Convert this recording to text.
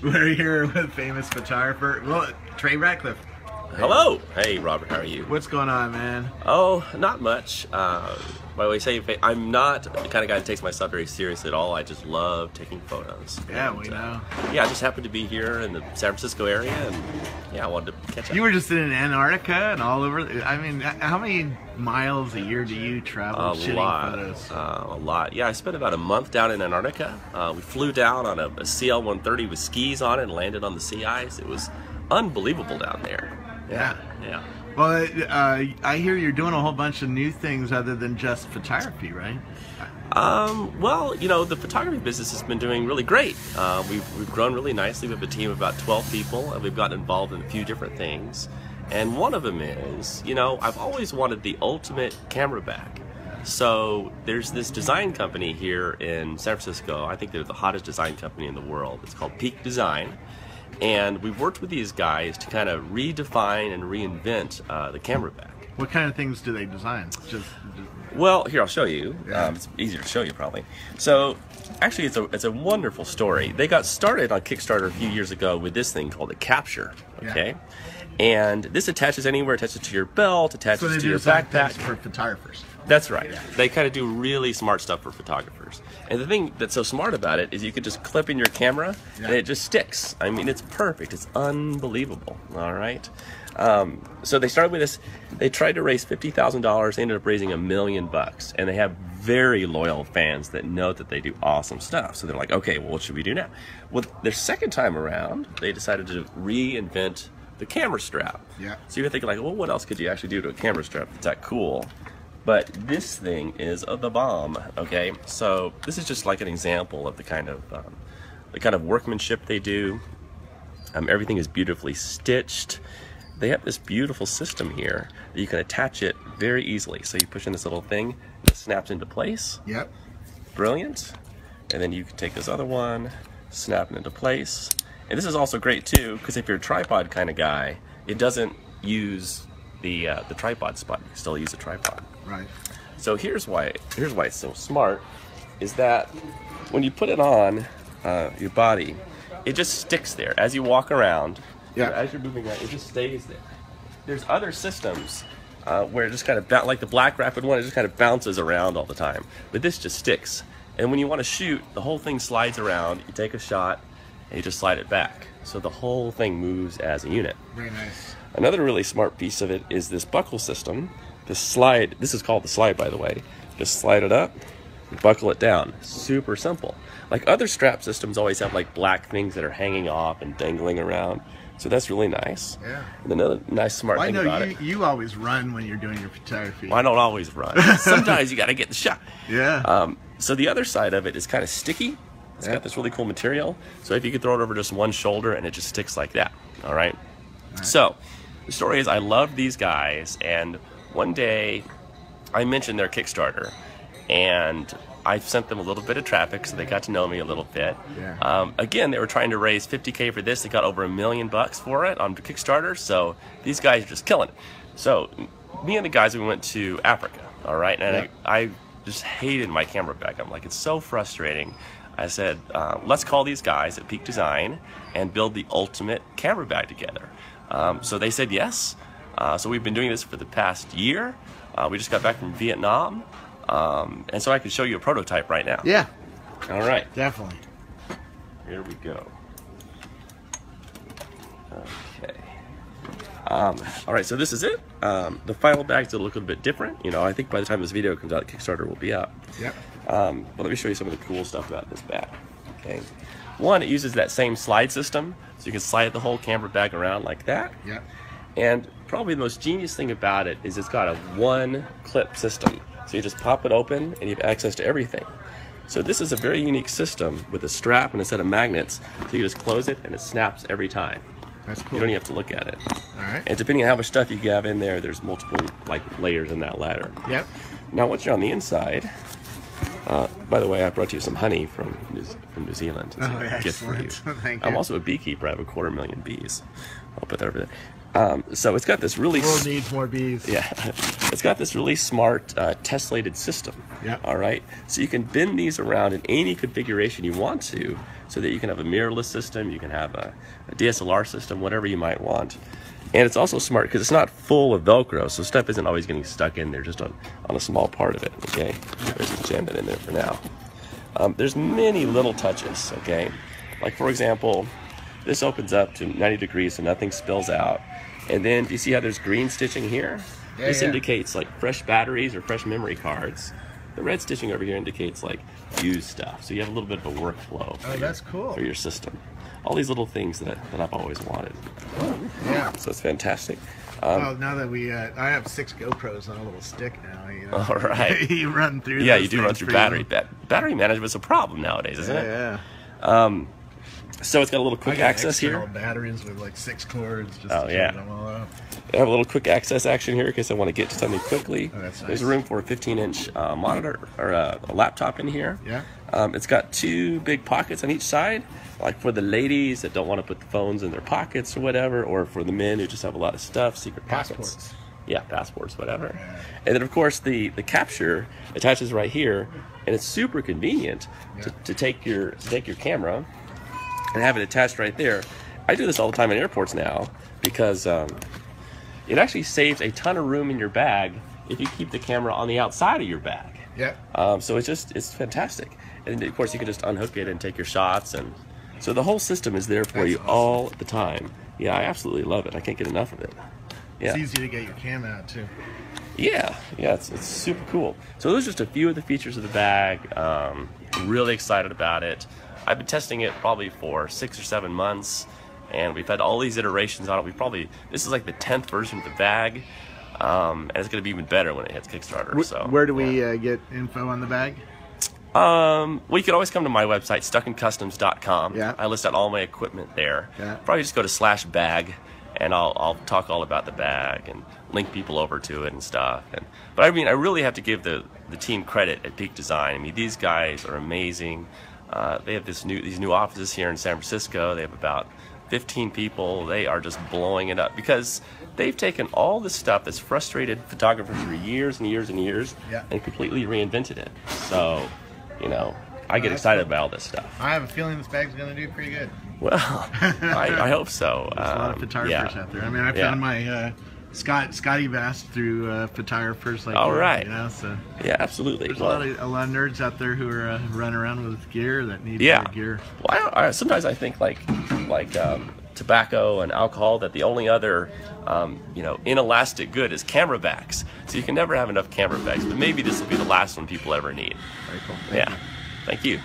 We're here with famous photographer, well, Trey Ratcliff. Hello. Hey, Robert. How are you? What's going on, man? Oh, not much. By the way, I'm not the kind of guy that takes myself very seriously at all. I just love taking photos. Yeah, we know. Yeah, I just happened to be here in the San Francisco area, and yeah, I wanted to catch up. You were just in Antarctica and all over. I mean, how many miles a year do you travel shooting photos? A lot. Yeah, I spent about a month down in Antarctica. We flew down on a CL-130 with skis on it and landed on the sea ice. It was unbelievable down there. Yeah. Yeah. Well, I hear you're doing a whole bunch of new things other than just photography, right? Well, you know, the photography business has been doing really great. We've grown really nicely. We have a team of about 12 people, and we've gotten involved in a few different things. And one of them is, you know, I've always wanted the ultimate camera bag. So there's this design company here in San Francisco. I think they're the hottest design company in the world. It's called Peak Design. And we've worked with these guys to kind of redefine and reinvent the camera bag. What kind of things do they design? Well, here, I'll show you. Yeah. It's easier to show you, probably. So, actually, it's a wonderful story. They got started on Kickstarter a few years ago with this thing called a Capture, okay? Yeah. And this attaches anywhere, attaches to your belt, attaches to your backpack. For photographers. That's right. Yeah. They kind of do really smart stuff for photographers. And the thing that's so smart about it is you could just clip in your camera and it just sticks. I mean, it's perfect. It's unbelievable. All right. So they started with this. They tried to raise $50,000. They ended up raising $1 million. And they have very loyal fans that know that they do awesome stuff. So they're like, okay, well, what should we do now? Well, their second time around, they decided to reinvent the camera strap. Yeah. So you're thinking like, well, what else could you actually do to a camera strap that's that cool? But this thing is the bomb. Okay, so this is just like an example of the kind of workmanship they do. Everything is beautifully stitched. They have this beautiful system here that you can attach it very easily. So you push in this little thing, it snaps into place. Yep. Brilliant. And then you can take this other one, snap it into place. And this is also great too, because if you're a tripod kind of guy, it doesn't use the tripod spot. You can still use a tripod. Right. So here's why it's so smart, is that when you put it on your body, it just sticks there as you walk around. Yeah. As you're moving around, it just stays there. There's other systems where it just kind of like the Black Rapid one, it just kind of bounces around all the time. But this just sticks. And when you want to shoot, the whole thing slides around. You take a shot, and you just slide it back. So the whole thing moves as a unit. Very nice. Another really smart piece of it is this buckle system. This slide, this is called the slide, by the way. Just slide it up, buckle it down. Super simple. Like other strap systems always have like black things that are hanging off and dangling around. So that's really nice. Yeah. And another nice smart thing about it. You always run when you're doing your photography. Well, I don't always run. Sometimes you got to get the shot. Yeah. So the other side of it is kind of sticky. It's got this really cool material. So if you could throw it over just one shoulder and it just sticks like that. All right. So the story is I love these guys, and one day I mentioned their Kickstarter, and I sent them a little bit of traffic, so they got to know me a little bit. Yeah. Again, they were trying to raise $50K for this. They got over $1 million for it on Kickstarter, so these guys are just killing it. So me and the guys, we went to Africa, all right? And I just hated my camera bag. I'm like, it's so frustrating. I said, let's call these guys at Peak Design and build the ultimate camera bag together. So they said yes. So we've been doing this for the past year. We just got back from Vietnam. And so I can show you a prototype right now. Yeah. All right. Definitely. Here we go. Okay. All right, so this is it. The final bags will look a bit different. You know, I think by the time this video comes out, Kickstarter will be up. Yep. But let me show you some of the cool stuff about this bag. Okay. One, it uses that same slide system, so you can slide the whole camera bag around like that. Yep. And probably the most genius thing about it is it's got a one-clip system. So you just pop it open and you have access to everything. So this is a very unique system with a strap and a set of magnets. So you just close it and it snaps every time. That's cool. You don't even have to look at it. All right. And depending on how much stuff you have in there, there's multiple like layers in that ladder. Yep. Now once you're on the inside, by the way, I brought you some honey from New Zealand. It's a gift for you. Thank you. I'm also a beekeeper. I have 250,000 bees. I'll put that over there. So it's got this really... The world needs more bees. Yeah. It's got this really smart tessellated system. Yeah. All right. So you can bend these around in any configuration you want to, so that you can have a mirrorless system, you can have a DSLR system, whatever you might want. And it's also smart because it's not full of Velcro, so stuff isn't always getting stuck in there just on a small part of it. Okay. There's just jam it in there for now. There's many little touches. Okay. Like, for example, this opens up to 90 degrees so nothing spills out. And then, do you see how there's green stitching here? Yeah, this yeah. indicates like fresh batteries or fresh memory cards. The red stitching over here indicates like used stuff. So you have a little bit of a workflow That's cool. for your system. All these little things that I've always wanted. Yeah. So it's fantastic. Well, now that I have 6 GoPros on a little stick now. You know, All right. you run through. Yeah, those you do run things through pretty battery. Battery management's a problem nowadays, isn't it? Yeah. So it's got a little quick access here. Batteries with like 6 cords. Just Oh, to yeah. charge them all up. I have a little quick access action here in case I want to get to something quickly. Oh, that's nice. There's room for a 15-inch monitor or a laptop in here. Yeah. It's got 2 big pockets on each side, like for the ladies that don't want to put the phones in their pockets or whatever, or for the men who just have a lot of stuff, secret pockets. Passports. Yeah, passports, whatever. Yeah. And then, of course, the capture attaches right here, and it's super convenient to take your camera and have it attached right there. I do this all the time in airports now because it actually saves a ton of room in your bag if you keep the camera on the outside of your bag. Yeah. So it's fantastic. And of course you can just unhook it and take your shots, and so the whole system is there for That's you awesome. all the time. Yeah, I absolutely love it. I can't get enough of it. Yeah. It's easy to get your cam out too. Yeah, it's super cool. So those are just a few of the features of the bag. Really excited about it. I've been testing it probably for 6 or 7 months, and we've had all these iterations on it. This is like the 10th version of the bag, and it's going to be even better when it hits Kickstarter. So where do we get info on the bag? Well, you can always come to my website, stuckincustoms.com. Yeah. I list out all my equipment there. Yeah. Probably just go to /bag, and I'll talk all about the bag and link people over to it and stuff. But I mean, I really have to give the team credit at Peak Design. I mean, these guys are amazing. They have these new offices here in San Francisco. They have about 15 people. They are just blowing it up because they've taken all this stuff that's frustrated photographers for years and years and years and completely reinvented it. So, I get excited about all this stuff. I have a feeling this bag's going to do pretty good. Well, I hope so. There's a lot of photographers out there. I mean, I found my Scotty Bass through photographers like all you, right. So yeah, absolutely. there's a lot of nerds out there who are running around with gear that need gear. Well, sometimes I think like tobacco and alcohol, that the only other inelastic good is camera backs. So you can never have enough camera backs. But maybe this will be the last one people ever need. Very cool. Thank you.